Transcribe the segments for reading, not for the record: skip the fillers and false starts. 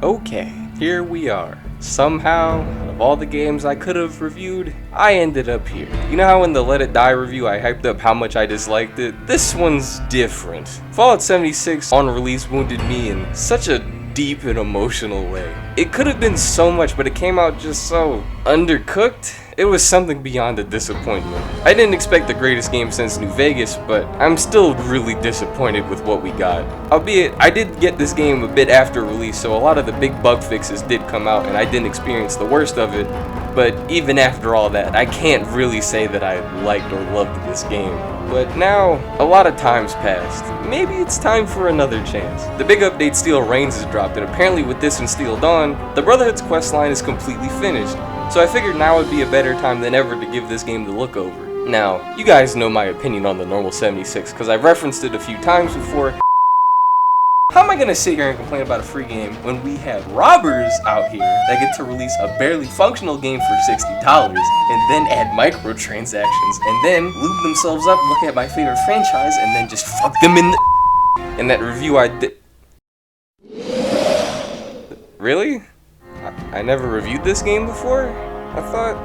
Okay, here we are. Somehow, of all the games I could have reviewed, I ended up here. You know how in the Let It Die review I hyped up how much I disliked it? This one's different. Fallout 76 on release wounded me in such a deep and emotional way. It could have been so much, but it came out just so undercooked. It was something beyond a disappointment. I didn't expect the greatest game since New Vegas, but I'm still really disappointed with what we got. Albeit, I did get this game a bit after release, so a lot of the big bug fixes did come out and I didn't experience the worst of it. But even after all that, I can't really say that I liked or loved this game. But now, a lot of time's passed. Maybe it's time for another chance. The big update Steel Reigns has dropped, and apparently with this and Steel Dawn, the Brotherhood's questline is completely finished. So I figured now would be a better time than ever to give this game the look over. Now, you guys know my opinion on the normal 76 because I've referenced it a few times before. How am I gonna sit here and complain about a free game when we have robbers out here that get to release a barely functional game for $60 and then add microtransactions and then lube themselves up, look at my favorite franchise, and then just fuck them in the in that review I did. Really? I never reviewed this game before? I thought,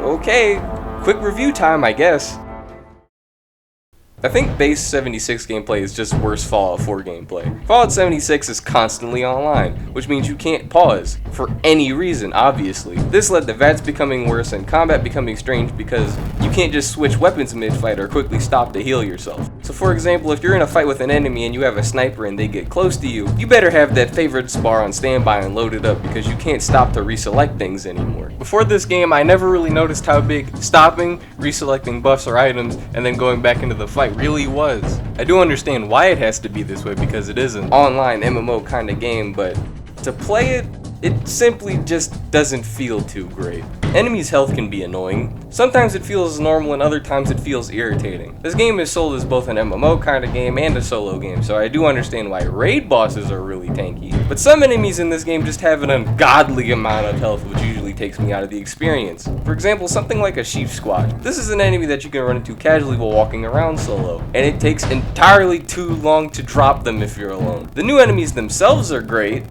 okay, quick review time, I guess. I think base 76 gameplay is just worse Fallout 4 gameplay. Fallout 76 is constantly online, which means you can't pause, for any reason, obviously. This led to VATS becoming worse and combat becoming strange because you can't just switch weapons mid-fight or quickly stop to heal yourself. So for example, if you're in a fight with an enemy and you have a sniper and they get close to you, you better have that favorite bar on standby and loaded up because you can't stop to reselect things anymore. Before this game, I never really noticed how big stopping, reselecting buffs or items, and then going back into the fight really was. I do understand why it has to be this way because it is an online MMO kind of game, but to play it, it simply just doesn't feel too great. Enemies' health can be annoying. Sometimes it feels normal and other times it feels irritating. This game is sold as both an MMO kind of game and a solo game, so I do understand why raid bosses are really tanky. But some enemies in this game just have an ungodly amount of health, which usually takes me out of the experience. For example, something like a sheep squad. This is an enemy that you can run into casually while walking around solo, and it takes entirely too long to drop them if you're alone. The new enemies themselves are great,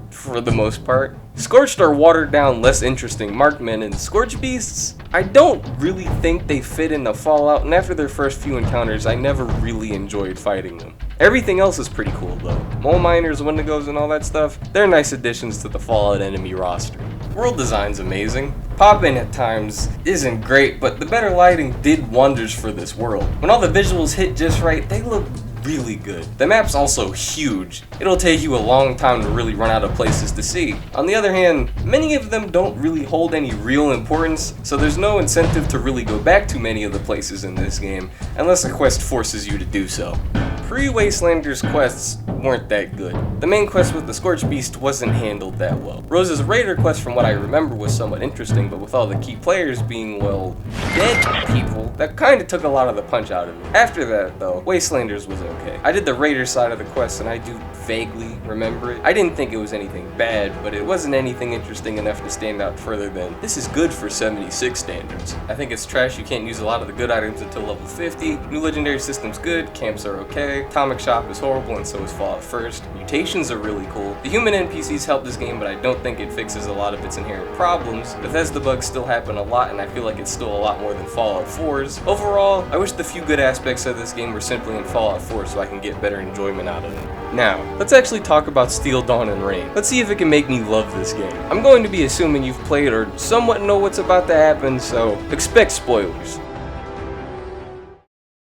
for the most part. Scorched are watered down, less interesting markmen, and Scorch Beasts, I don't really think they fit into Fallout, and after their first few encounters, I never really enjoyed fighting them. Everything else is pretty cool though. Mole Miners, Wendigos, and all that stuff, they're nice additions to the Fallout enemy roster. World design's amazing. Pop-in at times isn't great, but the better lighting did wonders for this world. When all the visuals hit just right, they look really good. The map's also huge. It'll take you a long time to really run out of places to see. On the other hand, many of them don't really hold any real importance, so there's no incentive to really go back to many of the places in this game, unless a quest forces you to do so. Pre-Wastelanders quests weren't that good. The main quest with the Scorched Beast wasn't handled that well. Rose's Raider quest, from what I remember, was somewhat interesting, but with all the key players being, well, dead people, that kinda took a lot of the punch out of it. After that, though, Wastelanders was okay. I did the Raider side of the quest, and I do vaguely remember it. I didn't think it was anything bad, but it wasn't anything interesting enough to stand out further than, this is good for 76 standards. I think it's trash you can't use a lot of the good items until level 50. New legendary system's good, camps are okay. Atomic Shop is horrible and so is Fallout First. Mutations are really cool. The human NPCs help this game, but I don't think it fixes a lot of its inherent problems. Bethesda bugs still happen a lot, and I feel like it's still a lot more than Fallout 4's. Overall, I wish the few good aspects of this game were simply in Fallout 4 so I can get better enjoyment out of it. Now, let's actually talk about Steel Dawn and Reign. Let's see if it can make me love this game. I'm going to be assuming you've played or somewhat know what's about to happen, so expect spoilers.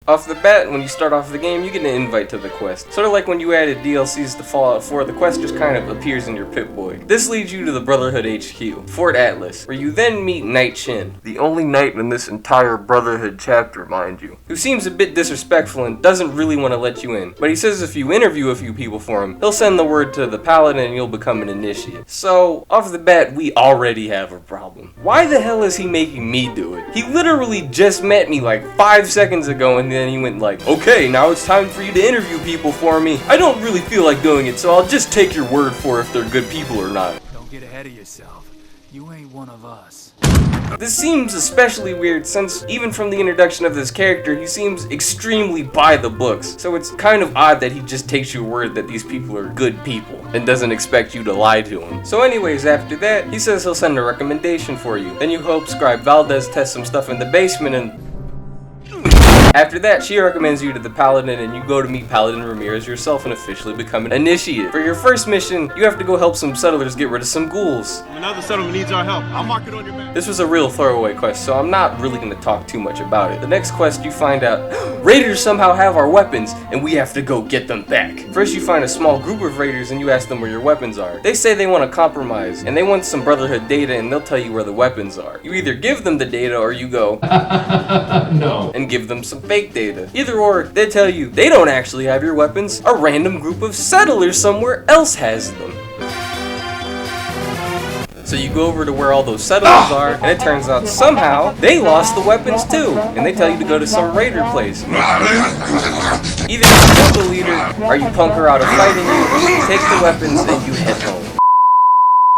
Off the bat, when you start off the game, you get an invite to the quest. Sort of like when you added DLCs to Fallout 4, the quest just kind of appears in your Pip-Boy. This leads you to the Brotherhood HQ, Fort Atlas, where you then meet Knight Shin, the only knight in this entire Brotherhood chapter, mind you, who seems a bit disrespectful and doesn't really want to let you in. But he says if you interview a few people for him, he'll send the word to the Paladin and you'll become an initiate. So, off the bat, we already have a problem. Why the hell is he making me do it? He literally just met me like 5 seconds ago and then he went like, okay, now it's time for you to interview people for me. I don't really feel like doing it, so I'll just take your word for if they're good people or not. Don't get ahead of yourself. You ain't one of us. This seems especially weird since even from the introduction of this character, he seems extremely by the books. So it's kind of odd that he just takes your word that these people are good people and doesn't expect you to lie to him. So anyways, after that, he says he'll send a recommendation for you. Then you hope Scribe Valdez tests some stuff in the basement and... After that, she recommends you to the Paladin and you go to meet Paladin Ramirez yourself and officially become an initiate. For your first mission, you have to go help some settlers get rid of some ghouls. Another settlement needs our help. I'll mark it on your map. This was a real throwaway quest, so I'm not really going to talk too much about it. The next quest, you find out raiders somehow have our weapons and we have to go get them back. First, you find a small group of raiders and you ask them where your weapons are. They say they want to compromise and they want some Brotherhood data and they'll tell you where the weapons are. You either give them the data or you go no and give them some fake data. Either or, they tell you they don't actually have your weapons, a random group of settlers somewhere else has them. So you go over to where all those settlers are, and it turns out somehow they lost the weapons too, and they tell you to go to some raider place. Either you kill the leader, or you punk her out of fighting you, take the weapons, and you head home.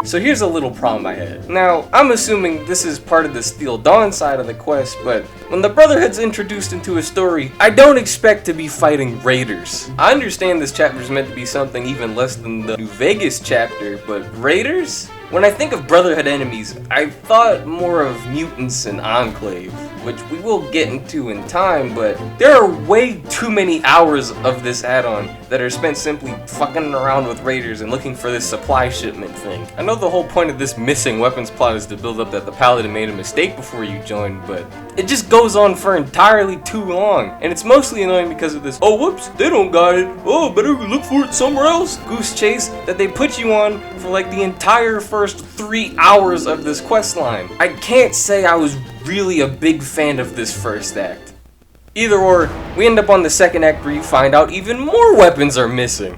So here's a little problem I had. Now, I'm assuming this is part of the Steel Dawn side of the quest, but when the Brotherhood's introduced into a story, I don't expect to be fighting raiders. I understand this chapter is meant to be something even less than the New Vegas chapter, but raiders? When I think of Brotherhood enemies, I thought more of mutants and Enclave, which we will get into in time, but there are way too many hours of this add-on that are spent simply fucking around with raiders and looking for this supply shipment thing. I know the whole point of this missing weapons plot is to build up that the Paladin made a mistake before you joined, but it just goes on for entirely too long, and it's mostly annoying because of this, oh whoops, they don't got it, oh better look for it somewhere else, goose chase that they put you on for like the entire first 3 hours of this quest line. I can't say I was really a big fan of this first act. Either or, we end up on the second act where you find out even more weapons are missing.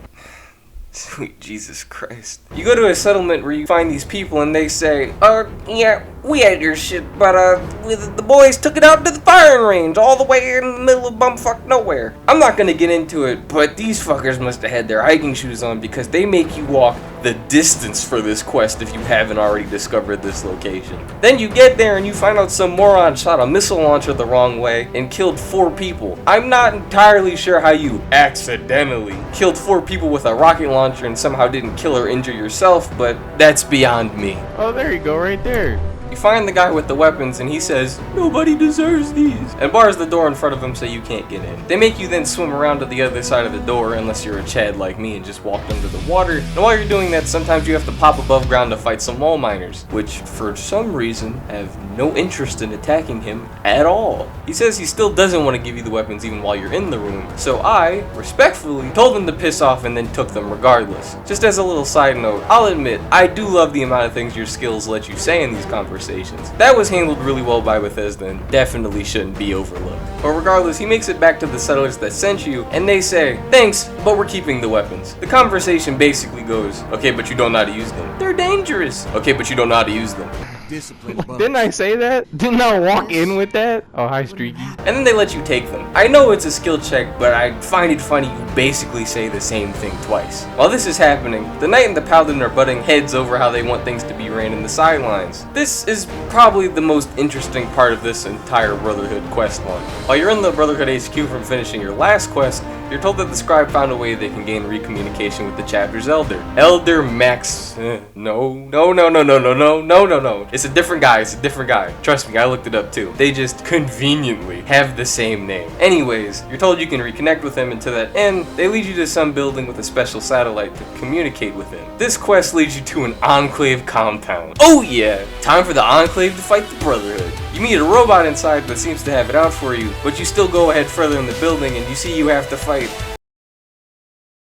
Sweet Jesus Christ. You go to a settlement where you find these people and they say, yeah, we had your shit, but the boys took it out to the firing range all the way in the middle of bumfuck nowhere. I'm not gonna get into it, but these fuckers must have had their hiking shoes on because they make you walk the distance for this quest if you haven't already discovered this location. Then you get there and you find out some moron shot a missile launcher the wrong way and killed 4 people. I'm not entirely sure how you accidentally killed 4 people with a rocket launcher and somehow didn't kill or injure yourself, but that's beyond me. Oh, there you go, right there. You find the guy with the weapons and he says, nobody deserves these, and bars the door in front of him so you can't get in. They make you then swim around to the other side of the door unless you're a Chad like me and just walk under the water. And while you're doing that, sometimes you have to pop above ground to fight some mole miners, which for some reason have no interest in attacking him at all. He says he still doesn't want to give you the weapons even while you're in the room, so I, respectfully, told him to piss off and then took them regardless. Just as a little side note, I'll admit, I do love the amount of things your skills let you say in these conversations. That was handled really well by Bethesda and definitely shouldn't be overlooked. But regardless, he makes it back to the settlers that sent you, and they say, thanks, but we're keeping the weapons. The conversation basically goes, okay, but you don't know how to use them. They're dangerous. Okay, but you don't know how to use them. Discipline. Didn't I say that? Didn't I walk in with that? Oh, hi, Streaky. And then they let you take them. I know it's a skill check, but I find it funny you basically say the same thing twice. While this is happening, the Knight and the Paladin are butting heads over how they want things to be ran in the sidelines. This is probably the most interesting part of this entire Brotherhood quest line. While you're in the Brotherhood HQ from finishing your last quest, you're told that the scribe found a way they can gain recommunication with the chapter's elder. Elder Max... No. It's a different guy. Trust me, I looked it up too. They just conveniently have the same name. Anyways, you're told you can reconnect with him, and to that end, they lead you to some building with a special satellite to communicate with him. This quest leads you to an Enclave compound. Oh yeah! Time for the Enclave to fight the Brotherhood. You meet a robot inside that seems to have it out for you, but you still go ahead further in the building and you see you have to fight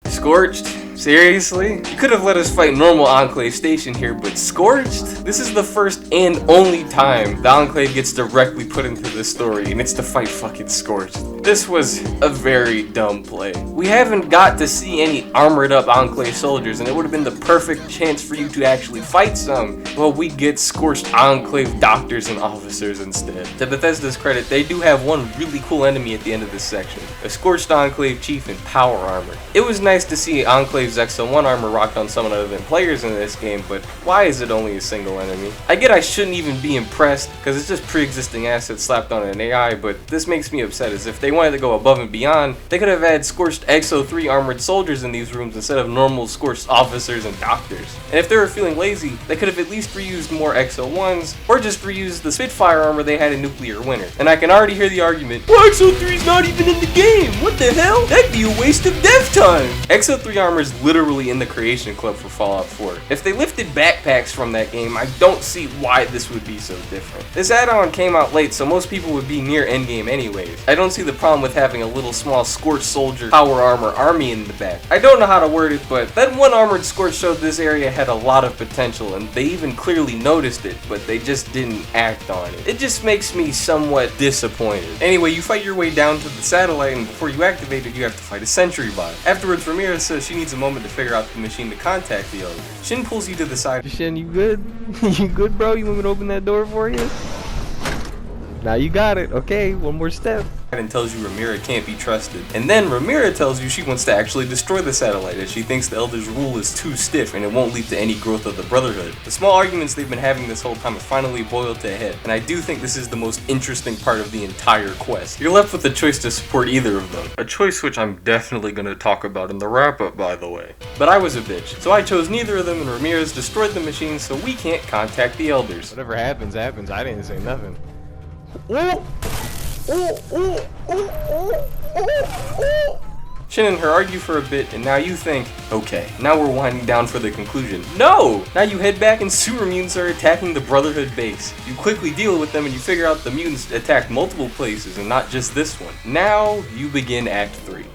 Scorched? Seriously? You could have let us fight normal Enclave Station here, but Scorched? This is the first and only time the Enclave gets directly put into this story, and it's to fight fucking Scorched. This was a very dumb play. We haven't got to see any armored up Enclave soldiers, and it would have been the perfect chance for you to actually fight some. Well, we get scorched Enclave doctors and officers instead. To Bethesda's credit, they do have one really cool enemy at the end of this section, a scorched Enclave chief in power armor. It was nice to see Enclave's XO1 armor rocked on someone other than players in this game, but why is it only a single enemy? I get I shouldn't even be impressed, because it's just pre-existing assets slapped on an AI, but this makes me upset, as if they wanted to go above and beyond, they could have had scorched XO3 armored soldiers in these rooms instead of normal scorched officers and doctors. And if they were feeling lazy, they could have at least reused more XO1s, or just reused the Spitfire armor they had in Nuclear Winter. And I can already hear the argument, well, XO3's not even in the game, what the hell? That'd be a waste of dev time! XO3 armor is literally in the Creation Club for Fallout 4. If they lifted backpacks from that game, I don't see why this would be so different. This add-on came out late, so most people would be near endgame anyways. I don't see the problem with having a little small Scorched soldier power armor army in the back. I don't know how to word it, but that one armored Scorched showed this area had a lot of potential, and they even clearly noticed it, but they just didn't act on it. It just makes me somewhat disappointed. Anyway, you fight your way down to the satellite, and before you activate it, you have to fight a sentry bot. Afterwards, Ramirez says she needs a moment to figure out the machine to contact the other. Shin pulls you to the side. Shin, you good? You good, bro? You want me to open that door for you? Now you got it. Okay, one more step. And tells you Ramira can't be trusted. And then Ramira tells you she wants to actually destroy the satellite, as she thinks the Elder's rule is too stiff and it won't lead to any growth of the Brotherhood. The small arguments they've been having this whole time have finally boiled to a head, and I do think this is the most interesting part of the entire quest. You're left with the choice to support either of them. A choice which I'm definitely going to talk about in the wrap-up, by the way. But I was a bitch, so I chose neither of them, and Ramirez destroyed the machine so we can't contact the Elders. Whatever happens, happens. I didn't say nothing. Shin and her argue for a bit, and now you think, okay, now we're winding down for the conclusion. No! Now you head back and super mutants are attacking the Brotherhood base. You quickly deal with them and you figure out the mutants attacked multiple places and not just this one. Now you begin Act 3.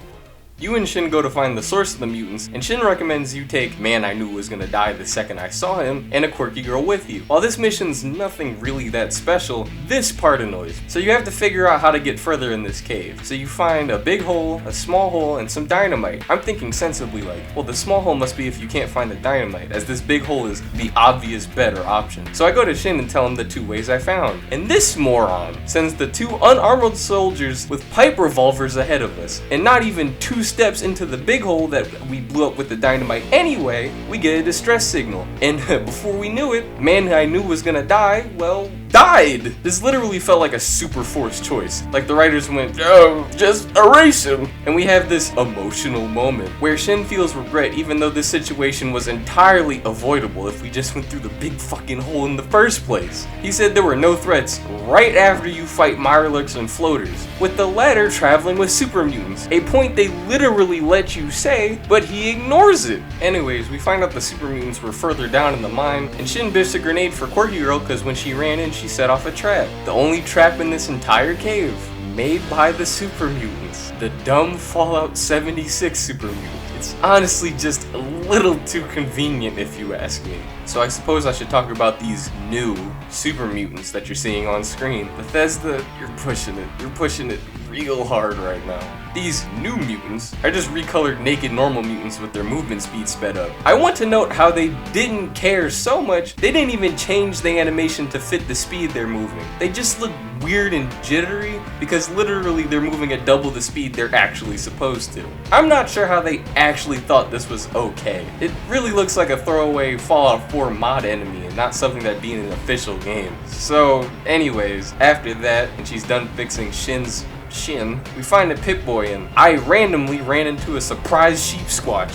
You and Shin go to find the source of the mutants, and Shin recommends you take Man I Knew Was Gonna Die the Second I Saw Him and a quirky girl with you. While this mission's nothing really that special, this part annoys. So you have to figure out how to get further in this cave. So you find a big hole, a small hole, and some dynamite. I'm thinking sensibly like, well, the small hole must be if you can't find the dynamite, as this big hole is the obvious better option. So I go to Shin and tell him the two ways I found. And this moron sends the two unarmored soldiers with pipe revolvers ahead of us, and not even 2 steps into the big hole that we blew up with the dynamite anyway, we get a distress signal. And before we knew it, Man I Knew Was Gonna Die, well, died! This literally felt like a super forced choice. Like the writers went, oh, just erase him. And we have this emotional moment where Shin feels regret even though this situation was entirely avoidable if we just went through the big fucking hole in the first place. He said there were no threats right after you fight Mirelurks and floaters, with the latter traveling with super mutants, a point they literally let you say, but he ignores it. Anyways, we find out the super mutants were further down in the mine, and Shin bished a grenade for Quirky Girl because when she ran in, she set off a trap. The only trap in this entire cave, made by the super mutants. The dumb Fallout 76 super mutants. It's honestly just a little too convenient if you ask me. So I suppose I should talk about these new super mutants that you're seeing on screen. Bethesda, you're pushing it. You're pushing it real hard right now. These new mutants are just recolored naked normal mutants with their movement speed sped up. I want to note how they didn't care so much, they didn't even change the animation to fit the speed they're moving. They just look weird and jittery because literally they're moving at double the speed they're actually supposed to. I'm not sure how they actually thought this was okay. It really looks like a throwaway Fallout 4 mod enemy and not something that'd be in an official game. So anyways, after that, and she's done fixing Shin's Shin, we find a Pip-Boy and I randomly ran into a surprise sheep squatch.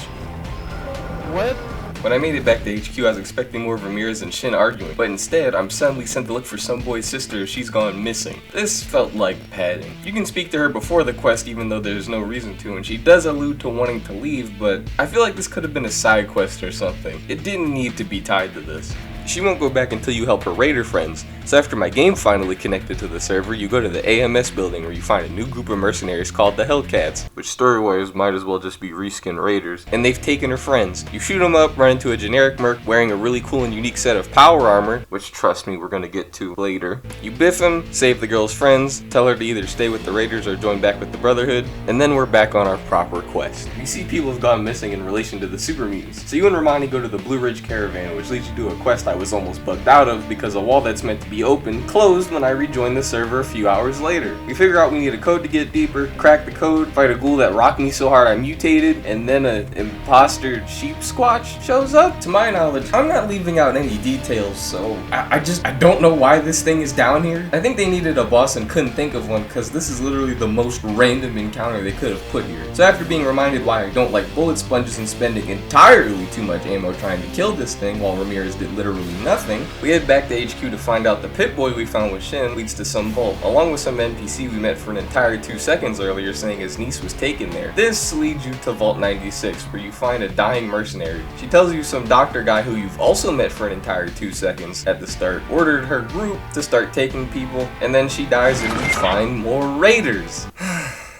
What? When I made it back to HQ, I was expecting more of Ramirez and Shin arguing, but instead, I'm suddenly sent to look for some boy's sister as she's gone missing. This felt like padding. You can speak to her before the quest even though there's no reason to, and she does allude to wanting to leave, but I feel like this could have been a side quest or something. It didn't need to be tied to this. she won't go back until you help her raider friends. So after my game finally connected to the server, you go to the AMS building where you find a new group of mercenaries called the Hellcats, which story-wise might as well just be reskin raiders, and they've taken her friends. You shoot them up, run into a generic merc wearing a really cool and unique set of power armor, which trust me, we're gonna get to later. You biff him, save the girl's friends, tell her to either stay with the raiders or join back with the Brotherhood, and then we're back on our proper quest. You see people have gone missing in relation to the super mutants, so you and Romani go to the Blue Ridge Caravan, which leads you to a quest I was almost bugged out of because a wall that's meant to be open closed when I rejoined the server a few hours later. We figure out we need a code to get deeper, crack the code, fight a ghoul that rocked me so hard I mutated, and then an imposter sheep squatch shows up. To my knowledge, I'm not leaving out any details, so I don't know why this thing is down here. I think they needed a boss and couldn't think of one because this is literally the most random encounter they could have put here. So after being reminded why I don't like bullet sponges and spending entirely too much ammo trying to kill this thing while Ramirez did literally nothing, we head back to HQ to find out the pit boy we found with Shin leads to some vault, along with some NPC we met for an entire 2 seconds earlier saying his niece was taken there. This leads you to Vault 96 where you find a dying mercenary. She tells you some doctor guy who you've also met for an entire 2 seconds at the start ordered her group to start taking people, and then she dies and you find more raiders.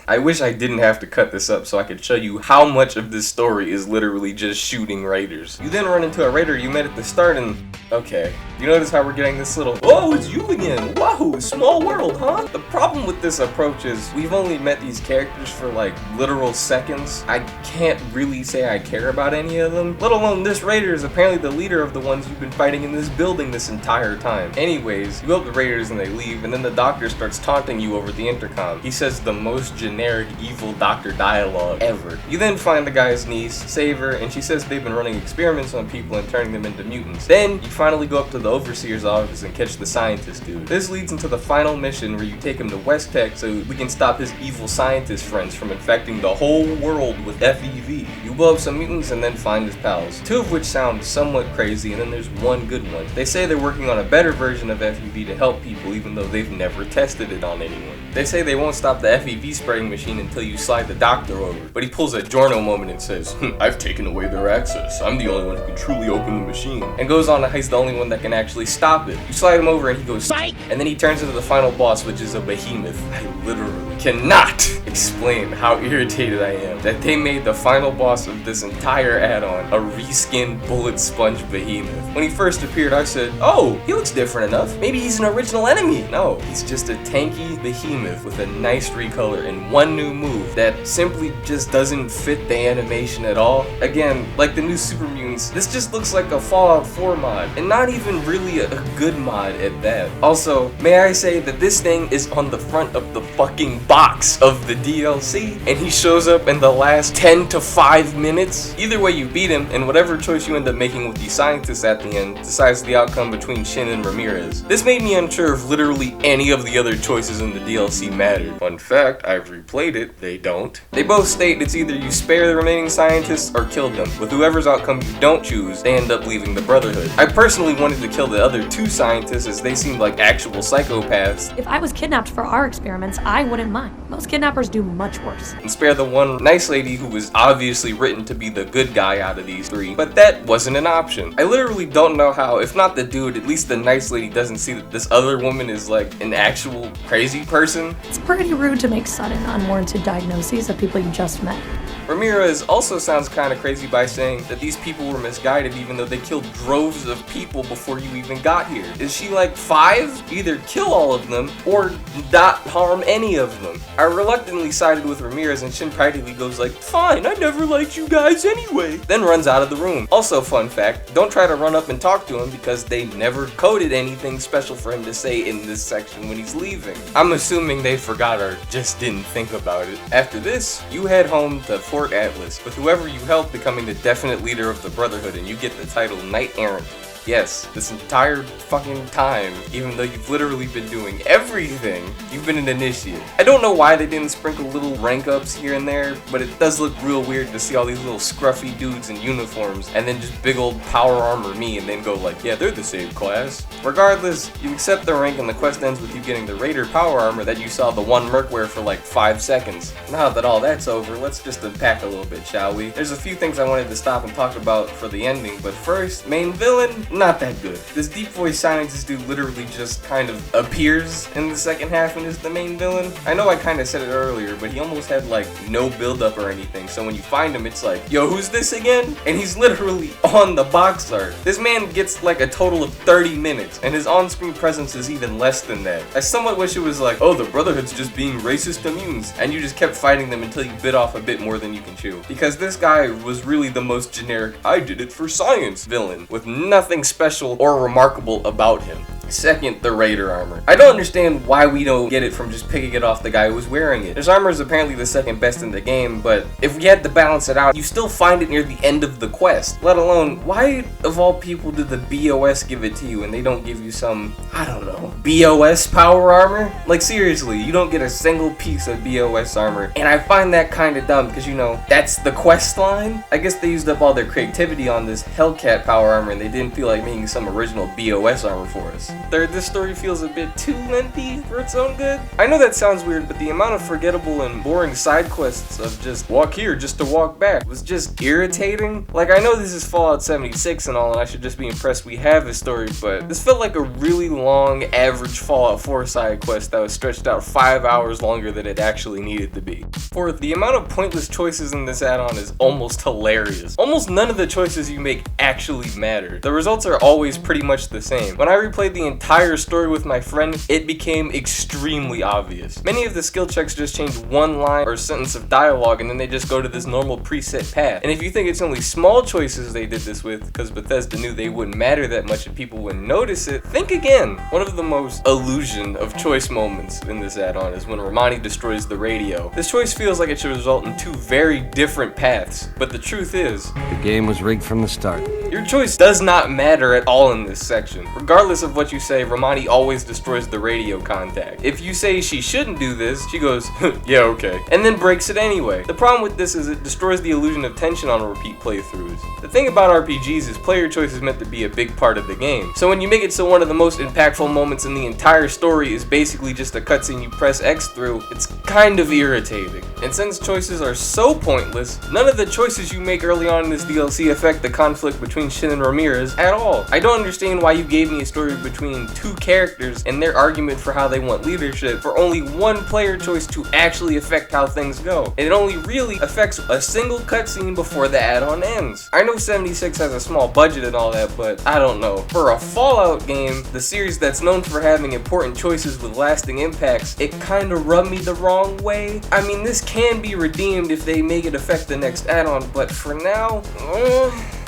I wish I didn't have to cut this up so I could show you how much of this story is literally just shooting raiders. You then run into a raider you met at the start and... okay. You notice how we're getting this little, oh, it's you again, wahoo, small world, huh? The problem with this approach is we've only met these characters for like literal seconds. I can't really say I care about any of them, let alone this raider is apparently the leader of the ones you've been fighting in this building this entire time. Anyways, you help the raiders and they leave, and then the doctor starts taunting you over the intercom. He says the most generic evil doctor dialogue ever. You then find the guy's niece, save her, and she says they've been running experiments on people and turning them into mutants. Then you finally go up to the overseer's office and catch the scientist dude. This leads into the final mission where you take him to West Tech so we can stop his evil scientist friends from infecting the whole world with FEV. You blow up some mutants and then find his pals, 2 of which sound somewhat crazy, and then there's one good one. They say they're working on a better version of FEV to help people even though they've never tested it on anyone. They say they won't stop the FEV spraying machine until you slide the doctor over, but he pulls a Giorno moment and says, I've taken away their access, I'm the only one who can truly open the machine, and goes on to he's the only one that can actually stop it. You slide him over and he goes psych, and then he turns into the final boss, which is a behemoth. I literally cannot explain how irritated I am that they made the final boss of this entire add-on a reskinned bullet sponge behemoth. When he first appeared I said, oh, he looks different enough, maybe he's an original enemy. No, he's just a tanky behemoth with a nice recolor and one new move that simply just doesn't fit the animation at all. Again, like the new Super Mutants, this just looks like a Fallout 4 mod, and not even really a good mod at that. Also, may I say that this thing is on the front of the fucking box of the DLC, and he shows up in the last 10 to 5 minutes. Either way you beat him, and whatever choice you end up making with the scientists at the end decides the outcome between Shin and Ramirez. This made me unsure if literally any of the other choices in the DLC mattered. Fun fact, I've replayed it, they don't. They both state it's either you spare the remaining scientists or kill them. With whoever's outcome you don't choose, they end up leaving the Brotherhood. I personally wanted to kill the other 2 scientists as they seemed like actual psychopaths. If I was kidnapped for our experiments, I wouldn't mind. Most kidnappers do much worse. And spare the one nice lady who was obviously written to be the good guy out of these 3, but that wasn't an option. I literally don't know how, if not the dude, at least the nice lady doesn't see that this other woman is like an actual crazy person. It's pretty rude to make sudden, unwarranted diagnoses of people you just met. Ramirez also sounds kind of crazy by saying that these people were misguided even though they killed droves of people before you even got here. Is she like 5? Either kill all of them or not harm any of them. I reluctantly sided with Ramirez and Shin practically goes like, fine, I never liked you guys anyway, then runs out of the room. Also fun fact, don't try to run up and talk to him because they never coded anything special for him to say in this section when he's leaving. I'm assuming they forgot or just didn't think about it. After this, you head home to Fort Atlas, with whoever you help becoming the definite leader of the Brotherhood, and you get the title Knight Errant. Yes, this entire fucking time, even though you've literally been doing everything, you've been an initiate. I don't know why they didn't sprinkle little rank ups here and there, but it does look real weird to see all these little scruffy dudes in uniforms and then just big old power armor me and then go like, yeah, they're the same class. Regardless, you accept the rank and the quest ends with you getting the Raider power armor that you saw the one merc wear for like 5 seconds. Now that all that's over, let's just unpack a little bit, shall we? There's a few things I wanted to stop and talk about for the ending, but first, main villain, not that good. This deep voice scientist dude literally just kind of appears in the second half and is the main villain. I know I kind of said it earlier, but he almost had like no build-up or anything, so when you find him, it's like, yo, who's this again? And he's literally on the box art. This man gets like a total of 30 minutes, and his on-screen presence is even less than that. I somewhat wish it was like, oh, the Brotherhood's just being racist immunes, and you just kept fighting them until you bit off a bit more than you can chew. Because this guy was really the most generic, I did it for science villain, with nothing special or remarkable about him. Second, the Raider armor. I don't understand why we don't get it from just picking it off the guy who was wearing it. His armor is apparently the second best in the game, but if we had to balance it out, you still find it near the end of the quest. Let alone, why of all people did the BOS give it to you and they don't give you some, I don't know, BOS power armor? Like seriously, you don't get a single piece of BOS armor, and I find that kind of dumb because, you know, that's the quest line. I guess they used up all their creativity on this Hellcat power armor and they didn't feel like making some original BOS armor for us. Third, this story feels a bit too lengthy for its own good. I know that sounds weird, but the amount of forgettable and boring side quests of just walk here just to walk back was just irritating. Like, I know this is Fallout 76 and all, and I should just be impressed we have this story, but this felt like a really long, average Fallout 4 side quest that was stretched out 5 hours longer than it actually needed to be. Fourth, the amount of pointless choices in this add-on is almost hilarious. Almost none of the choices you make actually matter. The results are always pretty much the same. When I replayed the entire story with my friend, it became extremely obvious. Many of the skill checks just change one line or sentence of dialogue and then they just go to this normal preset path. And if you think it's only small choices they did this with because Bethesda knew they wouldn't matter that much and people wouldn't notice it, think again. One of the most illusion of choice moments in this add-on is when Romani destroys the radio. This choice feels like it should result in two very different paths, but the truth is, the game was rigged from the start. Your choice does not matter at all in this section. Regardless of what you say, Romani always destroys the radio contact. If you say she shouldn't do this, she goes, yeah, okay, and then breaks it anyway. The problem with this is it destroys the illusion of tension on repeat playthroughs. The thing about RPGs is player choice is meant to be a big part of the game. So when you make it so one of the most impactful moments in the entire story is basically just a cutscene you press X through, it's kind of irritating. And since choices are so pointless, none of the choices you make early on in this DLC affect the conflict between Shin and Ramirez at all. I don't understand why you gave me a story between two characters and their argument for how they want leadership for only one player choice to actually affect how things go. And it only really affects a single cutscene before the add-on ends. I know 76 has a small budget and all that, but I don't know. For a Fallout game, the series that's known for having important choices with lasting impacts, it kinda rubbed me the wrong way. I mean, this can be redeemed if they make it affect the next add-on, but for now,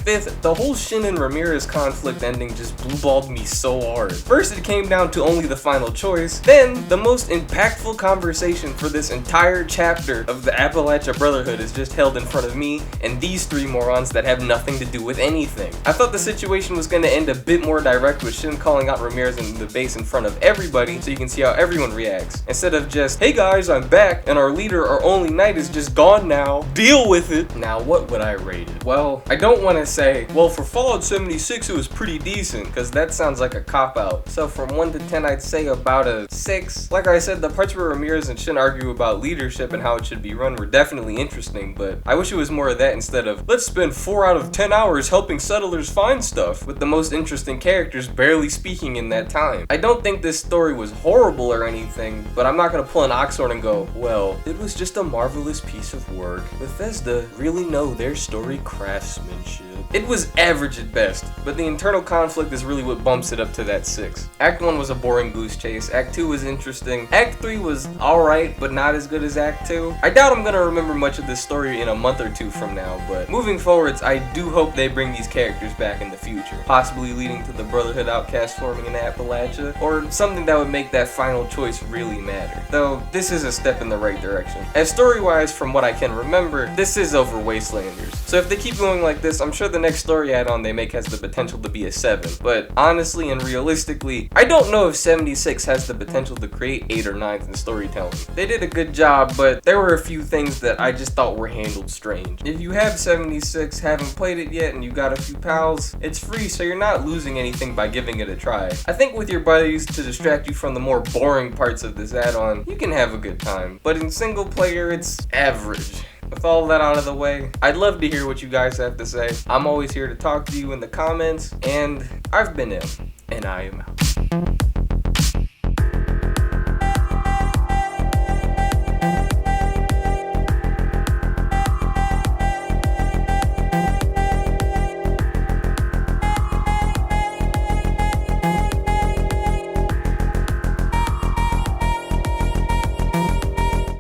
Fifth, the whole Shin and Ramirez conflict ending just blueballed me so hard. First, it came down to only the final choice. Then, the most impactful conversation for this entire chapter of the Appalachia Brotherhood is just held in front of me and these three morons that have nothing to do with anything. I thought the situation was going to end a bit more direct with Shin calling out Ramirez in the base in front of everybody so you can see how everyone reacts. Instead of just, hey guys, I'm back and our leader, our only knight, is just gone now. Deal with it. Now, what would I rate it? Well, I don't want to say, well, for Fallout 76 it was pretty decent, because that sounds like a cop-out. So from 1 to 10 I'd say about a 6. Like I said, the parts where Ramirez and Shin argue about leadership and how it should be run were definitely interesting, but I wish it was more of that instead of, let's spend 4 out of 10 hours helping settlers find stuff, with the most interesting characters barely speaking in that time. I don't think this story was horrible or anything, but I'm not gonna pull an Oxhorn and go, well, it was just a marvelous piece of work. Bethesda really know their story craftsmanship. It was average at best, but the internal conflict is really what bumps it up to that 6. Act 1 was a boring goose chase, Act 2 was interesting, Act 3 was alright, but not as good as Act 2. I doubt I'm gonna remember much of this story in a month or two from now, but moving forwards, I do hope they bring these characters back in the future, possibly leading to the Brotherhood outcast forming in Appalachia, or something that would make that final choice really matter. Though, this is a step in the right direction. As story-wise, from what I can remember, this is over Wastelanders. So if they keep going like this, I'm sure the next story add-on they make has the potential to be a 7. But honestly and realistically, I don't know if 76 has the potential to create 8 or 9s in storytelling. They did a good job, but there were a few things that I just thought were handled strange. If you have 76, haven't played it yet, and you got a few pals, it's free, so you're not losing anything by giving it a try. I think with your buddies to distract you from the more boring parts of this add-on, you can have a good time. But in single player, it's average. with all that out of the way, I'd love to hear what you guys have to say. I'm always here to talk to you in the comments, and I've been M, and I am out.